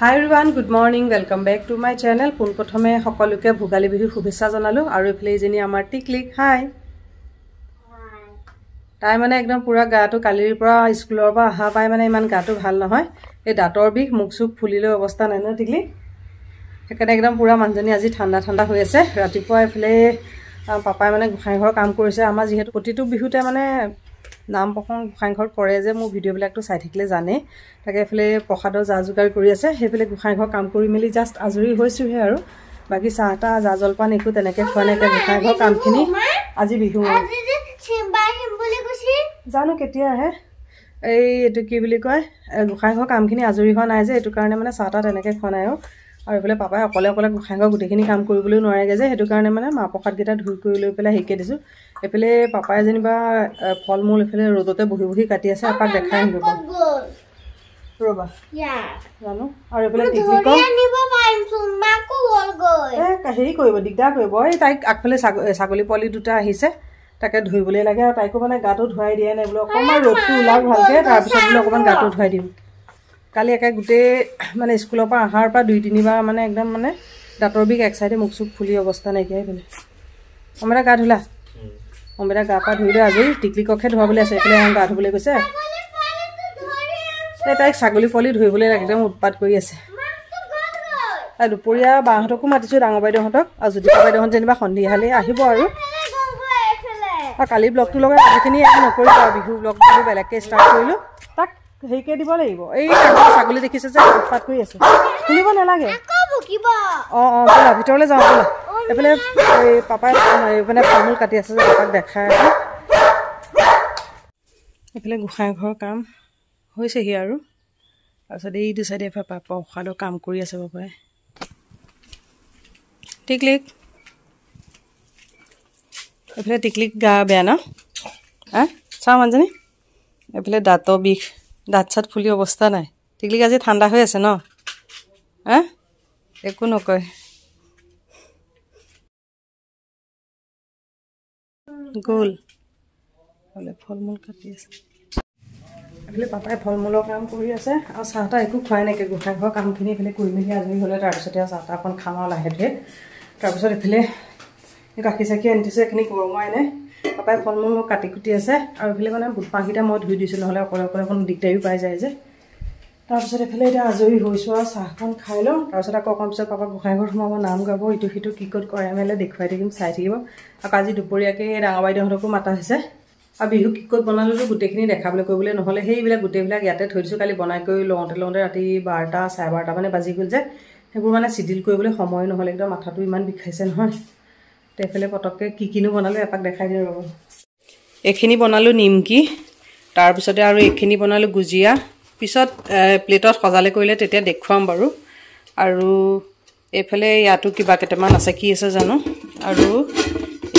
Hi everyone, good morning. Welcome back to my channel. Pun prothome সকলোকে ভোগালী বিহু শুভেচ্ছা জনালো আৰু এফালে জেনি আমাৰ টিকলিক হাই তাই মানে একদম পুৰা গাটো কালিৰ পৰা স্কুলৰ পৰা আহা পাই মানে ইমান গাটো ভাল নহয় এই দাঁতৰ বিষ মুখ সুখ ফুলিলে অৱস্থা নাই ন টিকলি হেকানে একদম পুৰা মানজনী আজি ঠাণ্ডা ঠাণ্ডা হৈ আছে ৰাতিপুৱা এফালে পাপাই মানে গোখাই ঘৰ কাম কৰিছে আমাৰ যেহেতু প্ৰতিটো বিহুতে মানে নাম প্ৰসংগ গোখাই ঘৰ কৰে যে মোৰ ভিডিও বিলাকটো চাই থাকিলে জানে তাকে এফালে প্ৰসাদৰ জাজুগাৰ কৰি আছে হেফালে গোখাই ঘৰ কাম কৰি মেলি জাস্ট আজৰি হৈছোহে আৰু বাকি চাহটা জাজলপান একো তেনেকে খোৱা নাই গোখাই ঘৰ কামখিনি আজি বিহু আজি যে চিম্বাই বুলি কৈছি জানো কেতিয়া আহে এই এটো কি বুলি কয় গোখাই ঘৰ কামখিনি আজৰি হোৱা নাই যে এটো কাৰণে মানে চাহটা তেনেকে খোৱা নাই আৰু এফালে পাপাই অকলে অকলে গোখাই ঘৰ গুটেখিনি কাম কৰিবলৈ নোৱাৰেগে যে হেতু কাৰণে মানে মা প্ৰসাদ গিটা ধুই কৰি লৈ পেলাই হেকে দিছো এফালে পাপাই যেনিবা ফল মূল এফালে ৰদতে বহি বহি কাটি আছে আপাক দেখাই আনিব ৰবা জানো আৰু এফালে টিকলিক আনিব পাৰিম চুম্মাকো হ'ল গৈ হেৰি কৰিব দিগদাৰ কৰিব এই তাইক আগফালে ছাগলী পলি দুটা আহিছে তাকে ধুইবলৈ লাগে আৰু তাইকো মানে গাটো ধুৱাই দিয়া নাই বোলে অকমান ৰদটো উলাক ভালকে তাৰ পিছত বোলে অকমান গাটো ধুৱাই দিম কালি একে গুটে মানে স্কুলৰ পৰা আহাৰ পৰা দুই তিনিবাৰ মানে একদম মানে দাঁতৰ বিষ এক সাইডে মুখ সুখ ফুলি অৱস্থা নাইকিয়া হৈ গ'ল আমৰা গা ধুলা আমৰা গা পা ধুইলে আজি টিকলিককে ধুৱাবলৈ আছে এফালে গা ধুবলৈ কৈছে তাইক ছাগলী পলি ধুইবলৈ একদম উৎপাত কৰি আছে আৰু দুপৰীয়া বাহঁতকো মাতিছো ডাঙৰ বাইদেউহঁতক আৰু জ্যোতিকা বাইদেউহঁত যেনিবা সন্ধিয়ালে আহিব আৰু কালি ব্লগটো লগাই আজিখিনি একো নকৰিব বিহু ব্লগটো বেলেগকে ষ্টাৰ্ট কৰিলো তাক হেইকে দিব লাগিব এই ছাগলী দেখিছে যে উৎপাত কৰি আছে শুনিব নালাগে বলা ভিতৰলৈ যাওঁ বলা এফালে এই পাপাই মানে ফলমূল কাটি আছে যে পাপাক দেখাই এফালে গোসাঁই ঘৰৰ কাম হৈছেহি আৰু তাৰপিছত এই দু চাইডে এফালে পাপা উশালৰ কাম কৰি আছে পাপাই টিকলিক এফালে টিকলিক গা বেয়া ন চাওঁ মানুহজনী এফালে দাঁতৰ বিষ দাঁত চাত ফুলি অৱস্থা নাই টিকলিক আজি ঠাণ্ডা হৈ আছে ন একো নকয় গোল হলে ফল মূল কাটি আছে এফালে পাপাই ফল মূলৰ কাম কৰি আছে আৰু চাহটা একো খুৱাই নাই গোসাঁই ঘৰৰ কামখিনি এফালে কৰি মেলি আজৰি হ'লে তাৰপিছতে চাহটা অকণ খাম আৰু লাহে ধীৰে তাৰপিছত এফালে গাখীৰ চাখি আনিছে এইখিনি গৰমাই নাই পাপাই ফল মূল কাটি কুটি আছে আৰু এফালে মানে বুটমাহকেইটা মই ধুই দিছোঁ নহ'লে অকলে অকলে অকণ দিগদাৰিও পাই যায় যে তাৰপিছত এফালে এতিয়া আজৰি হৈছোঁ আৰু চাহখন খাই লওঁ তাৰপিছত আকৌ অকণ পিছত পাপা গোসাঁই ঘৰত সোমাব নাম গাব ইটো সিটো কি ক'ত কৰে মেলে দেখুৱাই থাকিম চাই থাকিব আকৌ আজি দুপৰীয়াকৈ ডাঙৰ বাইদেউহঁতকো মাতা হৈছে আৰু বিহু কি ক'ত বনালেতো গোটেইখিনি দেখাবলৈ কৰিবলৈ নহ'লে সেইবিলাক গোটেইবিলাক ইয়াতে থৈ দিছোঁ কালি বনাই কৰি লওঁতে ৰাতি 12টা 12:30 মানে বাজি গ'ল যে সেইবোৰ মানে চিডিল কৰিবলৈ সময় নহ'লে একদম মাথাটো ইমান বিষাইছে নহয় তেফালে পটককৈ কি কিনো বনালোঁ এপাক দেখাই দিওঁ ৰ'ব এইখিনি বনালোঁ নিমকি তাৰপিছতে আৰু এইখিনি বনালোঁ গুজিয়া পিছত প্লেটত সজালে কৰিলে তেতিয়া দেখুৱাম বাৰু আৰু এইফালে ইয়াতো কিবা কেইটামান আছে কি আছে জানো আৰু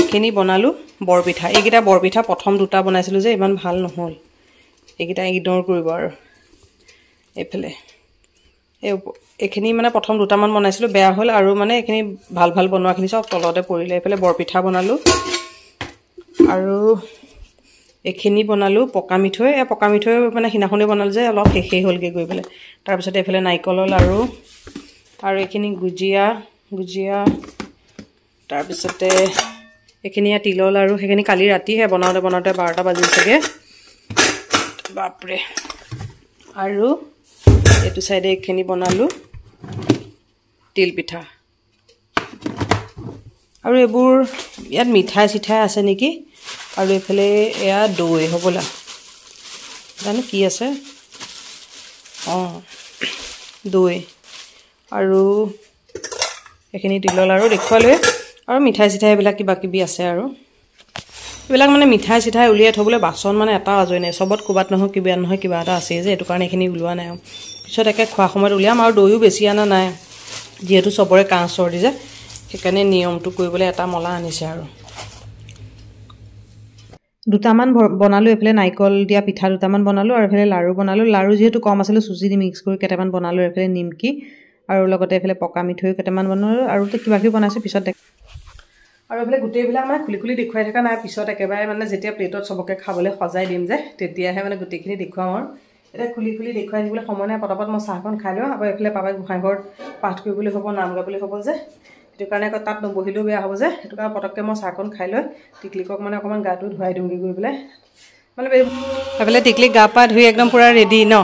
এইখিনি বনালোঁ বৰপিঠা এইকেইটা বৰপিঠা প্ৰথম দুটা বনাইছিলোঁ যে ইমান ভাল নহ'ল এইকেইটা ইগন'ৰ কৰিব আৰু এইফালে এইখিনি মানে প্ৰথম দুটামান বনাইছিলোঁ বেয়া হ'ল আৰু মানে এইখিনি ভাল ভাল বনোৱাখিনি চব তলতে পৰিলে এইফালে বৰপিঠা বনালোঁ আৰু এইখিনি বনালোঁ পকা মিঠৈ পকা মিঠৈ মানে সিনাখনে বনালোঁ যে অলপ শেষেই হ'লগৈ গৈ পেলাই তাৰপিছতে এইফালে নাৰিকলৰ লাৰু আৰু এইখিনি গুজিয়া তাৰপিছতে এইখিনি তিলৰ লাৰু সেইখিনি কালি ৰাতিহে বনাওঁতে 12টা বাজিল চাগে বাপৰে আৰু এইটো চাইডে এইখিনি বনালোঁ তিল পিঠা আৰু এইবোৰ ইয়াত মিঠাই চিঠাই আছে নেকি আৰু এইফালে এয়া দৈ হ'বলা জানো কি আছে দৈ আৰু এইখিনি তিলৰ লাৰু দেখুৱালোৱে আৰু মিঠাই চিঠাই এইবিলাক কিবা কিবি আছে আৰু এইবিলাক মানে মিঠাই চিঠাই উলিয়াই থ'বলৈ বাচন মানে এটা আজৰি নাই চবত ক'ৰবাত নহয় কিবা এটা আছে যে এইটো কাৰণে এইখিনি ওলোৱা নাই আৰু পিছত একে খোৱা সময়ত উলিয়াম আৰু দৈও বেছি অনা নাই যিহেতু চবৰে কাহ চৰ্দি যে সেইকাৰণে নিয়মটো কৰিবলৈ এটা মলা আনিছে আৰু দুটামান বনালোঁ এইফালে নাৰিকল দিয়া পিঠা দুটামান বনালোঁ আৰু এইফালে লাৰু বনালোঁ লাৰু যিহেতু কম আছিলে চুজি দি মিক্স কৰি কেইটামান বনালোঁ এইফালে নিমকি আৰু লগতে এইফালে পকা মিঠৈ কেইটামান বনালোঁ আৰু কিবা কিবি বনাইছোঁ পিছত আৰু এইফালে গোটেইবিলাক মানে খুলি খুলি দেখুৱাই থকা নাই পিছত একেবাৰে মানে যেতিয়া প্লেটত চবকে খাবলৈ সজাই দিম যে তেতিয়াহে মানে গোটেইখিনি দেখুৱাম আৰু এতিয়া খুলি খুলি দেখুৱাই দিবলৈ সময় নাই পটাপট মই চাহকণ খাই লওঁ আকৌ এইফালে পাপাই গোঁসাই ঘৰত পাঠ কৰিবলৈ হ'ব নাম গাবলৈ হ'ব যে সেইটো কাৰণে আকৌ তাত নবহিলেও বেয়া হ'ব যে সেইটো কাৰণে পটককৈ মই চাহকণ খাই লৈ টিকলিকক মানে অকণমান গাটো ধুৱাই দিওঁগৈ গৈ পেলাই মানে এইফালে টিকলিক গা পা ধুই একদম পূৰা ৰেডি ন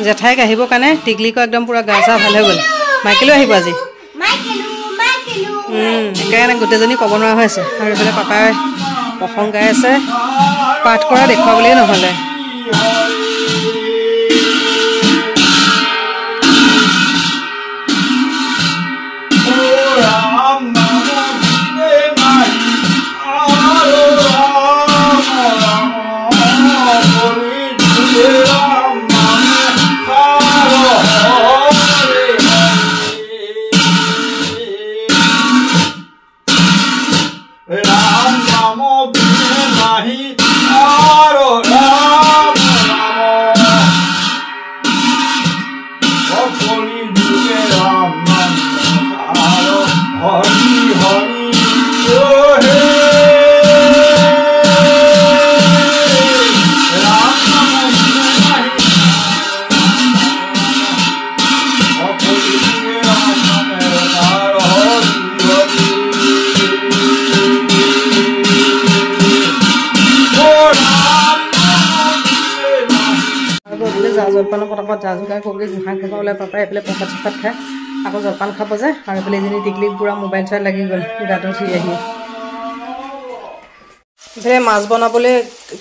জেঠাইক আহিবৰ কাৰণে টিকলিকো একদম পূৰা গা চা ভাল হৈ গ'ল মাইকেলো আহিব আজি সেইকাৰণে গোটেইজনী ক'ব নোৱাৰা হৈ আছে আৰু এইফালে পাপাই প্ৰসংগ গাই আছে পাঠ কৰা দেখুৱাবলৈয়ে নহ'লে জলপানৰ পটাপট যা যোগাৰ কৰোঁগৈ গোঁসাই খাব ওলাই পাপাই এইফালে প্ৰসাদ চসাদ খাই আকৌ জলপান খাব যায় আৰু এইফালে এজনী টিকলিক পূৰা মোবাইল চাই লাগি গ'ল গাটো ধুই আহি এইফালে মাছ বনাবলৈ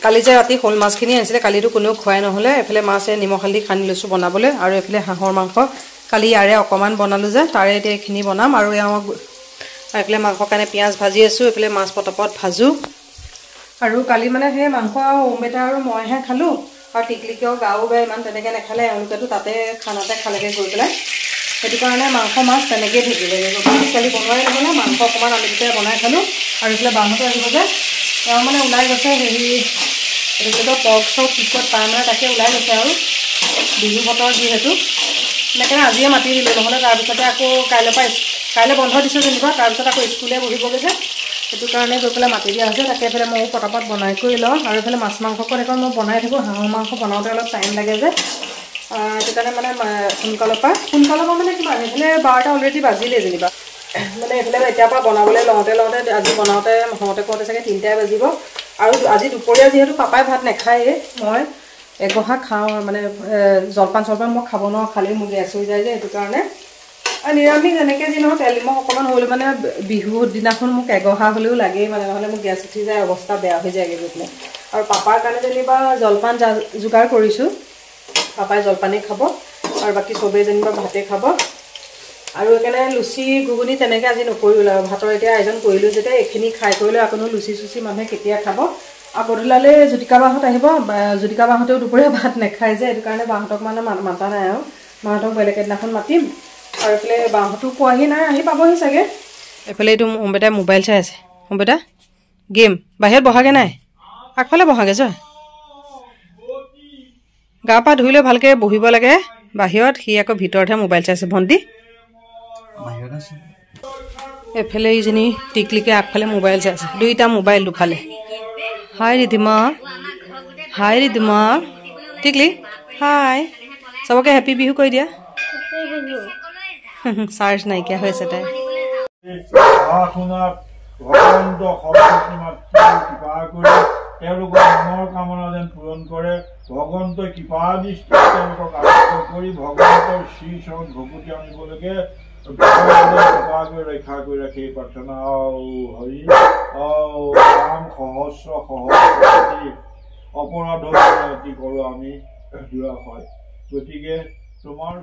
কালি যে ৰাতি শ'ল মাছখিনি আনিছিলে কালিতো কোনেও খোৱাই নহ'লে এইফালে মাছে নিমখ হালধি সানি লৈছোঁ বনাবলৈ আৰু এইফালে হাঁহৰ মাংস কালি ইয়াৰে অকণমান বনালোঁ যে তাৰে এতিয়া এইখিনি বনাম আৰু এইফালে মাংসৰ কাৰণে পিঁয়াজ ভাজি আছোঁ এইফালে মাছ পটাপট ভাজোঁ আৰু কালি মানে সেই মাংস আৰু অমৃতা আৰু মইহে খালোঁ আৰু টিকলিকেও গাও বেয়া ইমান তেনেকৈ নাখালে এওঁলোকেতো তাতে খানাতে খালেগৈ গৈ পেলাই সেইটো কাৰণে মাংস মাছ তেনেকৈয়ে থাকিলেগৈ মাছ কালি বনোৱাই নহ'লে মাংস অকণমান আমি দুটাই বনাই খালোঁ আৰু এইফালে বাহঁতে আহিব যে তেওঁ মানে ওলাই গৈছে হেৰি এইটো পৰ্ক চৰ্ক টিকট পাই মানে তাকে ওলাই গৈছে আৰু বিহু বতৰ যিহেতু সেইকাৰণে আজিয়ে মাতি দিলোঁ নহ'লে তাৰপিছতে আকৌ কাইলৈ বন্ধ দিছোঁ যেনিবা তাৰপিছত আকৌ স্কুলে বহিবগৈ যে সেইটো কাৰণে গৈ পেলাই মাতি দিয়া হৈছে তাকে এইফালে ময়ো পটাপট বনাই কৰি লওঁ আৰু এইফালে মাছ মাংসকণ এখন মই বনাই থাকোঁ হাঁহৰ মাংস বনাওঁতে অলপ টাইম লাগে যে সেইটো কাৰণে মানে সোনকালৰ পৰা মানে কিমান এইফালে 12টা অলৰেডি বাজিলেই যেনিবা মানে এইফালে এতিয়াৰ পৰা বনাবলৈ লওঁতে আজি বনাওঁতে কওঁতে চাগে 3টাই বাজিব আৰু আজি দুপৰীয়া যিহেতু পাপাই ভাত নাখায়েই মই এগহা খাওঁ মানে জলপান মই খাব নোৱাৰোঁ খালি মোৰ গেছ হৈ যায় যে সেইটো কাৰণে নিৰামিষ যেনেকৈ যি নহয় তেল নিমখ অকণমান হ'লে মানে বিহুৰ দিনাখন মোক এগহা হ'লেও লাগেই মানে নহ'লে মোক গেছ উঠি যায় অৱস্থা বেয়া হৈ যায়গৈ গৈ পেলাই আৰু পাপাৰ কাৰণে যেনিবা জলপান যোগাৰ কৰিছোঁ পাপাই জলপানেই খাব আৰু বাকী চবেই যেনিবা ভাতেই খাব আৰু সেইকাৰণে লুচি ঘুগুনি তেনেকৈ আজি নকৰিলোঁ আৰু ভাতৰ এতিয়া আয়োজন কৰিলোঁ যেতিয়া এইখিনি খাই কৰিলে আকৌ লুচি চুচি মানুহে কেতিয়া খাব আৰু গধূলালৈ জ্যোতিকা বাহঁত আহিব জ্যোতিকা বাহঁতেও দুপৰীয়া ভাত নাখায় যে সেইটো কাৰণে বাহঁতক মানে মাতা নাই আৰু মাহঁতক বেলেগ এদিনাখন মাতিম আৰু এইফালে বাহঁতো পোৱাহি নাই আহি পাবহি চাগে এইফালে এইটো অম্বেতাই মোবাইল চাই আছে অম্বেতা গেম বাহিৰত বহাগৈ নাই আগফালে বহাগৈ যোৱা গা পা ধুই লৈ ভালকৈ বহিব লাগে বাহিৰত সি আকৌ ভিতৰতহে মোবাইল চাইছে ভণ্টি এইফালে এইজনী টিকলিকে আগফালে মোবাইল চাই আছে দুইটা মোবাইল দুফালে হাই ৰিধিমা টিকলি হাই চবকে হেপী বিহু কৰি দিয়া চাৰ্জ নাইকিয়া হৈ আছে তাই তেওঁলোকৰ মনৰ কামনা যেন পূৰণ কৰে ভগৱন্তই কৃপা দৃষ্টি তেওঁলোকক আৱদ্ধ কৰি ভগৱন্তৰ শ্ৰী চৰণ ভকুতি আনিবলৈকে কৃপা কৰি ৰক্ষা কৰি ৰাখি প্ৰাৰ্থনা হৰি ৰাম সহস্ৰ অপৰাধ অতি কৰোঁ আমি দূৰা হয় গতিকে তোমাৰ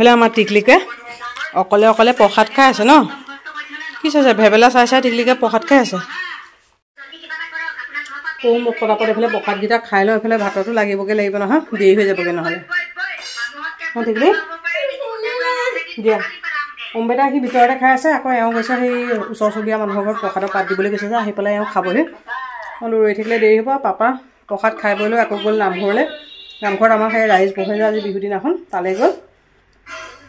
এইফালে আমাৰ টিকলিকে অকলে অকলে প্ৰসাদ খাই আছে ন কি চাইছে ভেবেলা চাই চাই টিকলিকে প্ৰসাদ খাই আছে মোক পটাপট এইফালে প্ৰসাদকেইটা খাই লওঁ এইফালে ভাততো লাগিবগৈ লাগিব নহয় দেৰি হৈ যাবগৈ নহ'লে অঁ টিকলি দিয়া অম্বেদা সি ভিতৰতে খাই আছে আকৌ এওঁ গৈছে সেই ওচৰ চুবুৰীয়া মানুহৰ ঘৰত প্ৰসাদৰ পাত দিবলৈ গৈছে যে আহি পেলাই এওঁ খাবলৈ মই ৰৈ থাকিলে দেৰি হ'ব পাপা প্ৰসাদ খাই বৈ লৈ আকৌ গ'ল নামঘৰলৈ নামঘৰত আমাৰ সেই ৰাইজ বহে যে আজি বিহু দিনাখন তালৈ গ'ল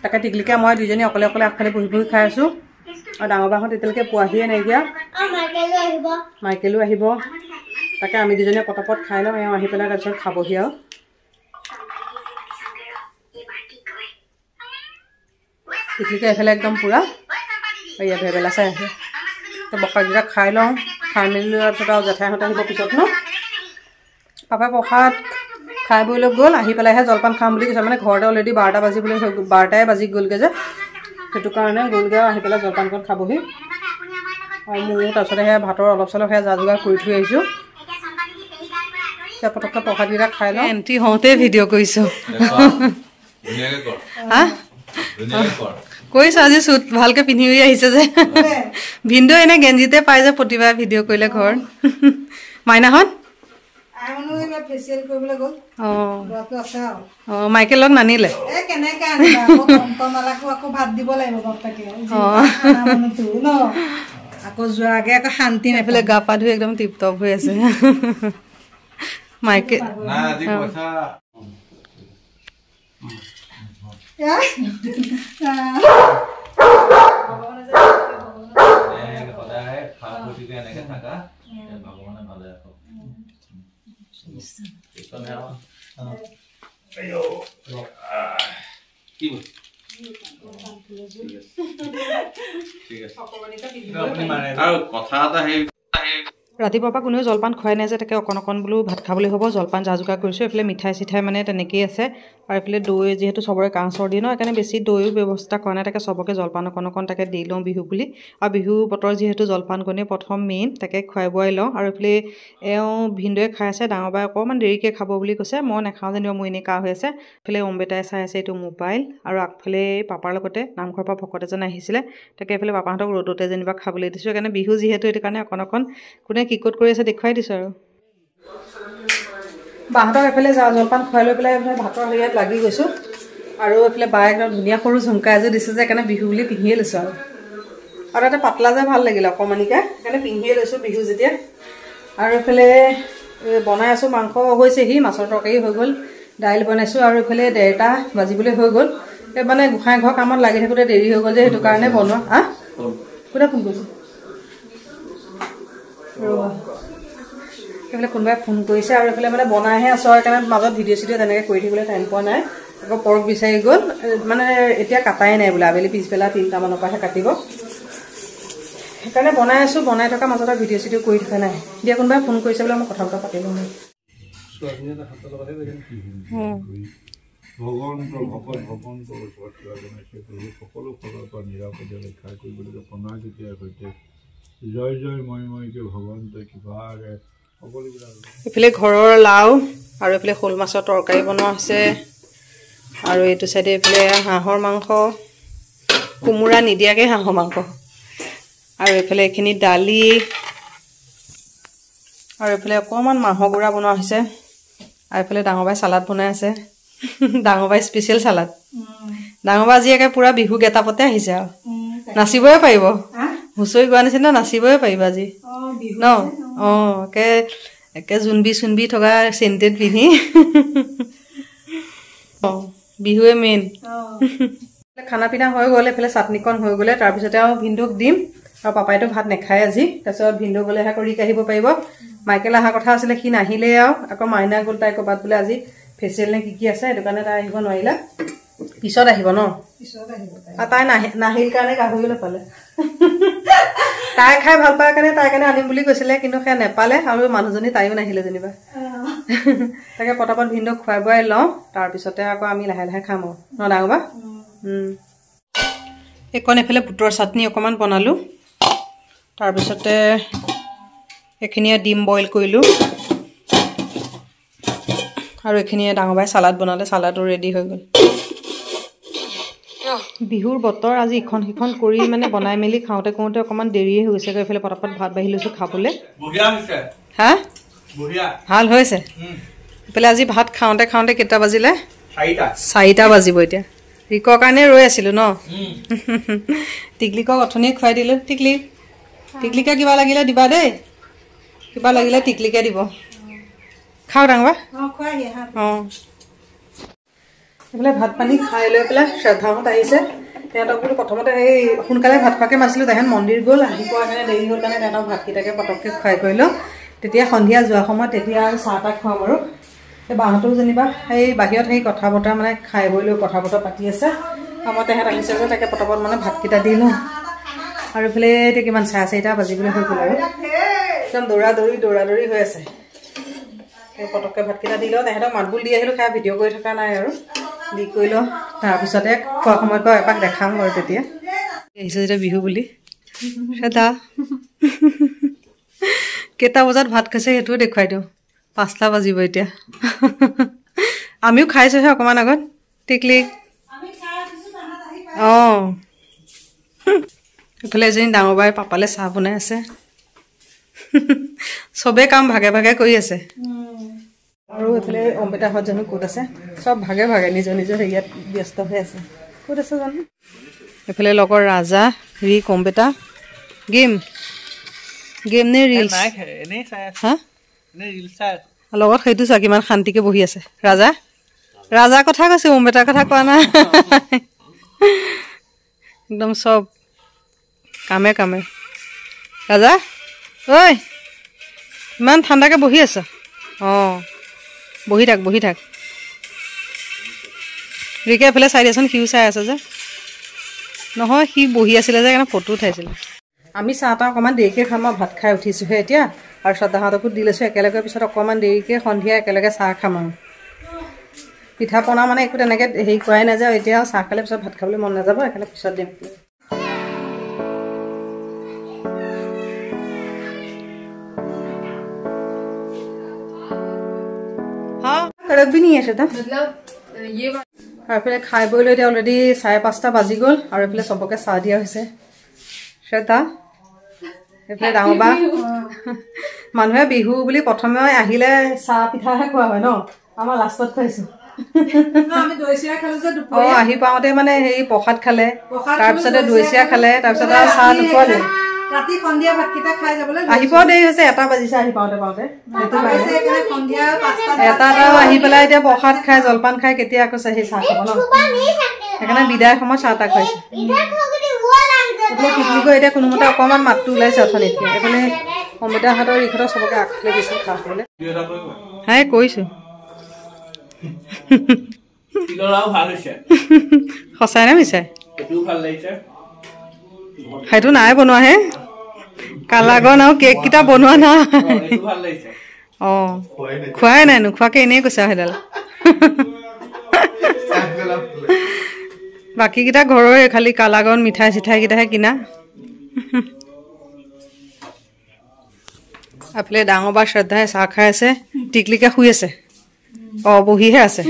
তাকে টিকলিকে মই দুইজনী অকলে অকলে আগফালে বহি বহি খাই আছোঁ আৰু ডাঙৰ বাহঁত এতিয়ালৈকে পোৱাহিয়ে নাইকিয়া মাইকেলো আহিব তাকে আমি দুজনীয়ে পটাপট খাই লওঁ এওঁ আহি পেলাই তাৰপিছত খাবহি আৰু টিকলিকে এইফালে একদম পূৰা এয়া ভেবেলা চাই আছে তো প্ৰসাদকেইটা খাই লওঁ খাই মেলি লোৱাৰ পিছত আৰু জেঠাইহঁতে আহিব পিছত ন পাপাই প্ৰসাদ খাই বৈ লৈ গ'ল আহি পেলাইহে জলপান খাম বুলি কৈছে মানে ঘৰতে অলৰেডি 12টাই বাজি গ'লগৈ যে সেইটো কাৰণে গ'লগৈ আৰু আহি পেলাই জলপানখন খাবহি আৰু মোৰ তাৰপিছতে সেয়া ভাতৰ অলপ চলপ সেয়া যা যোগাৰ কৰি থৈ আহিছোঁ এতিয়া পটককৈ প্ৰসাদকেইটা খাই লওঁ এণ্ট্ৰি হওঁতে ভিডিঅ' কৰিছোঁ হা কৈছোঁ আজি চুট ভালকৈ পিন্ধি আহিছে যে ভিনদেউ এনে গেঞ্জিতে পাই যে প্ৰতিবাৰে ভিডিঅ' কৰিলে ঘৰত মাইনাহঁত মাইকেল লগ নানিলে আকৌ যোৱা আগে আকৌ শান্তি নাইফালে গা পা ধুই একদম টিপ টপ হৈ আছে মাইকেল ৰাতিপুৱাৰ পৰা কোনেও জলপান খুৱাই নাই যে তাকে অকণ বোলো ভাত খাবলৈ হ'ব জলপান যা যোগাৰ কৰিছোঁ এইফালে মিঠাই চিঠাই মানে তেনেকেই আছে আৰু এইফালে দৈ যিহেতু চবৰে কাহ চৰ্দি ন সেইকাৰণে বেছি দৈও ব্যৱস্থা কৰা নাই তাকে চবকে জলপান অকণ তাকে দি লওঁ বিহু বুলি আৰু বিহু বতৰ যিহেতু জলপানকণেই প্ৰথম মেইন তাকে খুৱাই বোৱাই লওঁ আৰু এইফালে এওঁ ভিনদেউৱে খাই আছে ডাঙৰ বাই অকণমান দেৰিকৈ খাব বুলি কৈছে মই নাখাওঁ যেনিবা মোৰ এনেই কাহ হৈ আছে এইফালে অম্বেতাই চাই আছে এইটো মোবাইল আৰু আগফালে পাপাৰ লগতে নামঘৰৰ পৰা ভকত এজন আহিছিলে তাকে এইফালে পাপাহঁতক ৰ'দতে যেনিবা খাবলৈ দিছোঁ সেইকাৰণে বিহু যিহেতু সেইটো কাৰণে অকণ কোনে কি ক'ত কৰি আছে দেখুৱাই দিছোঁ আৰু বাহঁতক এইফালে জলপান খুৱাই লৈ পেলাই এইফালে ভাতৰ হেৰিয়াত লাগি গৈছোঁ আৰু এইফালে বায়ে একদম ধুনীয়া সৰু ঝুমকা এযোৰ দিছে যে সেইকাৰণে বিহু বুলি পিন্ধিয়ে লৈছোঁ আৰু তাতে পাতলা যে ভাল লাগিলে অকণমানিকৈ সেইকাৰণে পিন্ধিয়ে লৈছোঁ বিহু যেতিয়া আৰু এইফালে বনাই আছোঁ মাংস হৈছেহি মাছৰ তৰকাৰী হৈ গ'ল দাইল বনাইছোঁ আৰু এইফালে 1:30 বাজিবলৈ হৈ গ'ল এই মানে গোঁসাই ঘৰ কামত লাগি থাকোঁতে দেৰি হৈ গ'ল যে সেইটো কাৰণে বনোৱা কোনে ফোন কৰিছে এইফালে কোনোবাই ফোন কৰিছে আৰু এইফালে মানে বনাইহে আছোঁ আৰু সেইকাৰণে মাজত ভিডিঅ' চিডিঅ' তেনেকৈ কৰি থাকিবলৈ টাইম পোৱা নাই আকৌ পৰ্ক বিচাৰি গ'ল মানে এতিয়া কাটাই নাই বোলে আবেলি পিছবেলা 3টামানৰ পৰাহে কাটিব সেইকাৰণে বনাই আছোঁ বনাই থকা মাজতে ভিডিঅ' চিডিঅ' কৰি থকা নাই এতিয়া কোনোবাই ফোন কৰিছে বোলে মই কথা বতৰা পাতিব নাই ভগৱন্তৰ ভগৱন্তৰ ওচৰত কিবা জনাইছে সকলো ফালৰ পৰা নিৰাপদে ৰক্ষা কৰিবলৈ কণা কেতিয়াৰ সৈতে জয় জয় ময়কে ভগৱন্তই কিবাৰে সকলোবিলাক এইফালে ঘৰৰ লাও আৰু এইফালে শ'ল মাছৰ তৰকাৰী বনোৱা হৈছে আৰু এইটো চাইডে এইফালে হাঁহৰ মাংস কোমোৰা নিদিয়াকৈ হাঁহৰ মাংস আৰু এইফালে এইখিনি দালি আৰু এইফালে অকণমান মাহৰ গুড়া বনোৱা হৈছে আৰু এইফালে ডাঙৰ বাই চালাড বনাই আছে ডাঙৰ বাই স্পেচিয়েল চালাড ডাঙৰ বাই আজি একে পুৰা বিহু গেটাপতে আহিছে আৰু নাচিবই পাৰিব হুঁচৰি গোৱা নিচিনা নাচিবই পাৰিব আজি ন অঁ একে জোনবি থকা চেণ্টেড পিন্ধি অঁ বিহুৱে মেইন খানা পিনা হৈ গ'ল এইফালে চাটনিকণ হৈ গ'লে তাৰপিছতে আৰু ভিনদেউক দিম আৰু পাপাইতো ভাত নাখায় আজি তাৰপিছত ভিনদেউ গ'লেহে কৰি আহিব পাৰিব মাইকেল অহা কথা আছিলে সি নাহিলেই আৰু আকৌ মাইনা গ'ল তাই ক'ৰবাত বোলে আজি ফেচিয়েল নে কি আছে সেইটো কাৰণে তাই আহিব নোৱাৰিলে পিছত আহিব ন আৰু তাই নাহিল কাৰণে গাহৰি নাপালে তাই খাই ভাল পায় কাৰণে তাই কাৰণে আনিম বুলি কৈছিলে কিন্তু সেয়া নেপালে আৰু মানুহজনী তাইও নাহিলে যেনিবা তাকে পটাপট ভিনদেউক খুৱাই বোৱাই লওঁ তাৰপিছতে আকৌ আমি লাহে লাহে খাম আৰু ন ডাঙৰ বা এইকণ এইফালে বুটৰ চাটনি অকণমান বনালোঁ তাৰপিছতে এইখিনিয়ে ডিম বইল কৰিলোঁ আৰু এইখিনিয়ে ডাঙৰ বাই চালাড বনালে চালাডো ৰেডি হৈ গ'ল বিহুৰ বতৰ আজি ইখন সিখন কৰি মানে বনাই মেলি খাওঁতে কৰোঁতে অকণমান দেৰিয়ে হৈ গৈছে এইফালে পটাপট ভাত বাঢ়ি লৈছোঁ খাবলৈ হা ভাল হৈছে এইফালে আজি ভাত খাওঁতে খাওঁতে কেইটা বাজিলে 4টা বাজিব এতিয়া ৰিকৰ কাৰণে ৰৈ আছিলোঁ ন টিকলিকক অথনিয়ে খুৱাই দিলোঁ টিকলিকে কিবা লাগিলে দিবা দেই কিবা লাগিলে টিকলিকে দিব খাওঁ ডাঙৰ অঁ এইফালে ভাত পানী খাই লৈ পেলাই শ্ৰদ্ধাহঁত আহিছে তেহেঁতক বোলো প্ৰথমতে সেই সোনকালে ভাত খোৱাকৈ মাতিছিলোঁ তেহেঁত মন্দিৰ গ'ল আহি পোৱাৰ কাৰণে দেৰি হ'ল কাৰণে তেহেঁতক ভাতকেইটাকে পটককৈ খুৱাই কৰি লওঁ তেতিয়া সন্ধিয়া যোৱা সময়ত তেতিয়া আৰু চাহ তাহ খুৱাম আৰু এই বাহঁতেও যেনিবা সেই বাহিৰত সেই কথা বতৰা মানে খাই বৈ লৈ কথা বতৰা পাতি আছে আমাৰ তেহেঁত আহিছে যে তাকে পটপট মানে ভাতকেইটা দি লওঁ আৰু এইফালে এতিয়া কিমান 4:30 বাজিবলৈ হৈ গ'ল আৰু একদম দৌৰা দৌৰি হৈ আছে এই পটককৈ ভাতকেইটা দি লওঁ তেহেঁতক মাতবোল দি আহিলোঁ খাই ভিডিঅ' কৰি থকা নাই আৰু দি কৰি লওঁ তাৰপিছতে খোৱা সময়ত বাৰু এপাক দেখাম বাৰু তেতিয়া আহিছোঁ যেতিয়া বিহু বুলি শ্ৰদ্ধা কেইটা বজাত ভাত খাইছে সেইটোও দেখুৱাই দিওঁ 5টা বাজিব এতিয়া আমিও খাইছোঁহে অকণমান আগত টিকলি অঁ এইফালে এজনী ডাঙৰ বাই পাপালৈ চাহ বনাই আছে চবেই কাম ভাগে ভাগে কৰি আছে আৰু এইফালে অম্বিতাহঁত জানো ক'ত আছে চব ভাগে ভাগে নিজৰ হেৰিয়াত ব্যস্ত হৈ আছে ক'ত আছে জানো এইফালে লগৰ ৰাজা ৰিক অম্বিতা গেম নে ৰিলছ হা লগত সেইটো চোৱা কিমান শান্তিকে বহি আছে ৰাজাৰ কথা কৈছে অম্বিতাৰ কথা কোৱা নাই একদম চব কামে ৰাজা ঐ ইমান ঠাণ্ডাকৈ বহি আছ অঁ বহি থাক ৰিকে এফালে চাই দিয়াচোন সিও চাই আছে যে নহয় সি বহি আছিলে যে সেইকাৰণে ফটো উঠাইছিলে আমি চাহ তাহ অকণমান দেৰিকৈ খাম আৰু ভাত খাই উঠিছোঁহে এতিয়া আৰু শ্ৰদ্ধাহঁতকো দি লৈছোঁ একেলগে পিছত অকণমান দেৰিকৈ সন্ধিয়া একেলগে চাহ খাম আৰু পিঠা পনা মানে একো তেনেকৈ হেৰি কৰাই নাযাওঁ এতিয়া চাহ খালে পিছত ভাত খাবলৈ মন নাযাব একেলগে পিছত দিম भी नहीं है श्रद्धा मतलब ये और फिर खाई बई ले अलरेडी 5:30 बाजी गल और फिर सबके चाह दिया श्रद्धा एफाले डाঙৰ বা মানুহে বিহু বুলি প্ৰথমে আহিলে চাহ পিঠাহে খোৱা হয় ন আমাৰ লাষ্টত খাইছো আমি দৈ চিৰা খালো যে দুপৰীয়া আহি পাওঁতে মানে হেৰি প্ৰসাদ খালে তাৰপিছতে দৈ চিৰা খালে তাৰপিছত চাহ দুপৰীয়া ৰাতি সন্ধিয়া ভাতকেইটা খাই যাবলৈ আহি পাওঁ দেৰি হৈছে 1টা বাজিছে আহি পাওঁতে সন্ধিয়া 5টা আহি পেলাই এতিয়া প্ৰসাদ খাই জলপান খাই কেতিয়া আকৌ চাহি চাহ খাব ন সেইকাৰণে বিদায় সময়ত চাহ তাহ খাইছে টিকলিকৈ এতিয়া কোনোমতে অকণমান মাতটো ওলাইছে অথনিতকৈ এইফালে অমিতাহঁতৰ ইহঁতৰ চবকে আগফালে দিছোঁ খাবলৈ হাই কৈছোঁ সঁচাই নে মিছাই সেইটো নাই বনোৱাহে কালাগন আৰু কেককেইটা বনোৱা নাই অঁ খোৱাই নাই নোখোৱাকৈ এনেই কৈছা সেইডাল বাকীকেইটা ঘৰৰে খালি কালাগন মিঠাই চিঠাইকেইটাহে কিনা এইফালে ডাঙৰ বা শ্ৰদ্ধাই চাহ খাই আছে টিকলিকে শুই আছে অঁ বহিহে আছে